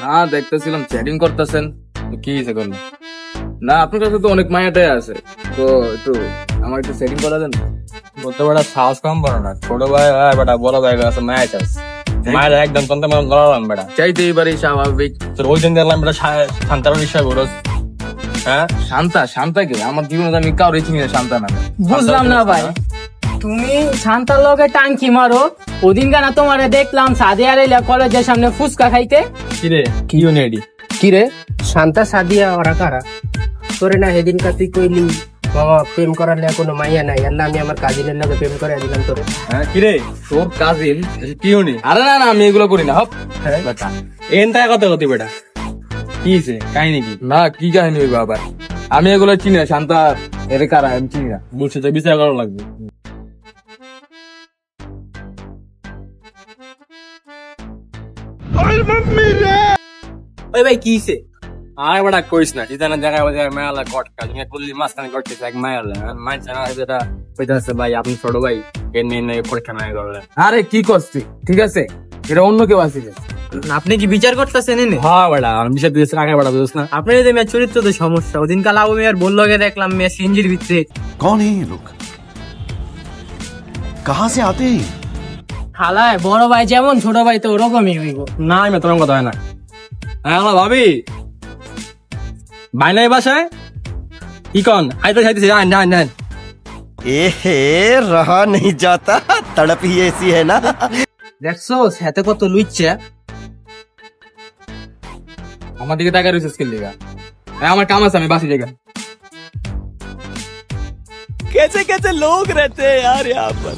না দেখতেছিলাম চ্যাটিং করতেছেন, কি হয়েছে করলেন? না আপনার কাছে তো অনেক মায়াটাই আছে, তো একটু আমার একটু সেটিং করা দেন। বলতে বেটা সাহস কম বড় না, ছোট ভাই বেটা বড় ভাই আছে মায়া চাষ মায়ের একদম তন্তে মানে ধরালাম বেটা চাইতে এবারই স্বাভাবিক। তোর ওই দিন দেখলাম বেটা শান্তার বিষয় বড়। হ্যাঁ শান্তা? শান্তা কে? আমার জীবনে আমি কাউরে চিনি না শান্তা নামে। বুঝলাম না ভাই, তুমি শান্তার লগে টাঙ্কি মারো, ওদিন গানা তোমারে দেখলাম সাদিয়ার কলেজের সামনে ফুচকা খাইতে। কিরে কি ইউনিটি? কিরে শান্তা সাদিয়া ওরা কারা? তোরে না সেদিন কাছে কইলি মামা প্রেম করার লেগে কোনো মাইয়া নাই, আল্লাহ আমি আমার কাজিনের লগে প্রেম করে দিলাম তোরে। হ্যাঁ কিরে তোর কাজিন? কি ইউনি? আরে না না, আমি এগুলো করি না। হপ বেটা এনতায় কথা কতি বেটা, কি হয়েছে কাহিনী কি? না, কি কাহিনী হইবে আবার? আমি এগুলো চিনি না। শান্তা এর কারা আমি চিনি না। বলছে তো বিচার করা লাগবে। ওই ভাই কি হইছে? আরে বেটা কইস না, জিতানের জায়গায় মেয়ালা কটকা তুমি করলি মাঝখানে করতেছে এক মায়ালে মানছে না যেটা কইতাছে ভাই আপনি ছোট ভাই এর নিয়ে পরীক্ষা নাই করলেন। আরে কি করছি? ঠিক আছে, এটা অন্য কেউ আছে। আপনি কি বিচার করতেছেন? হ্যাঁ বেটা আমি বিচার দিয়েছি আগে বেটা বুঝছ না। আপনার যে মেয়ের চরিত্র তো সমস্যা। ওদিন কাল আবু মেয়ের বললো দেখলাম মেয়ে সিঞ্জির ভিতরে। कौन है ये लोग? कहाँ से आते हैं? খালায় বড় ভাই যেমন ছোট ভাই তো ওরকমই হইব। না আমি তোর কথা হয় না। হ্যাঁ ভাবি ভাই নাই বাসায় কি কন আইতে চাইতেছি আইন আইন আইন। एहे रहा नहीं जाता, तड़प ही ऐसी है ना। দেখছো সাথে কত লুইচ্ছে। আমার দিকে টাকা রয়েছে স্কিল দিকা। আমার কাম আছে, আমি বাসি জায়গা। कैसे कैसे लोग रहते हैं यार यहाँ पर।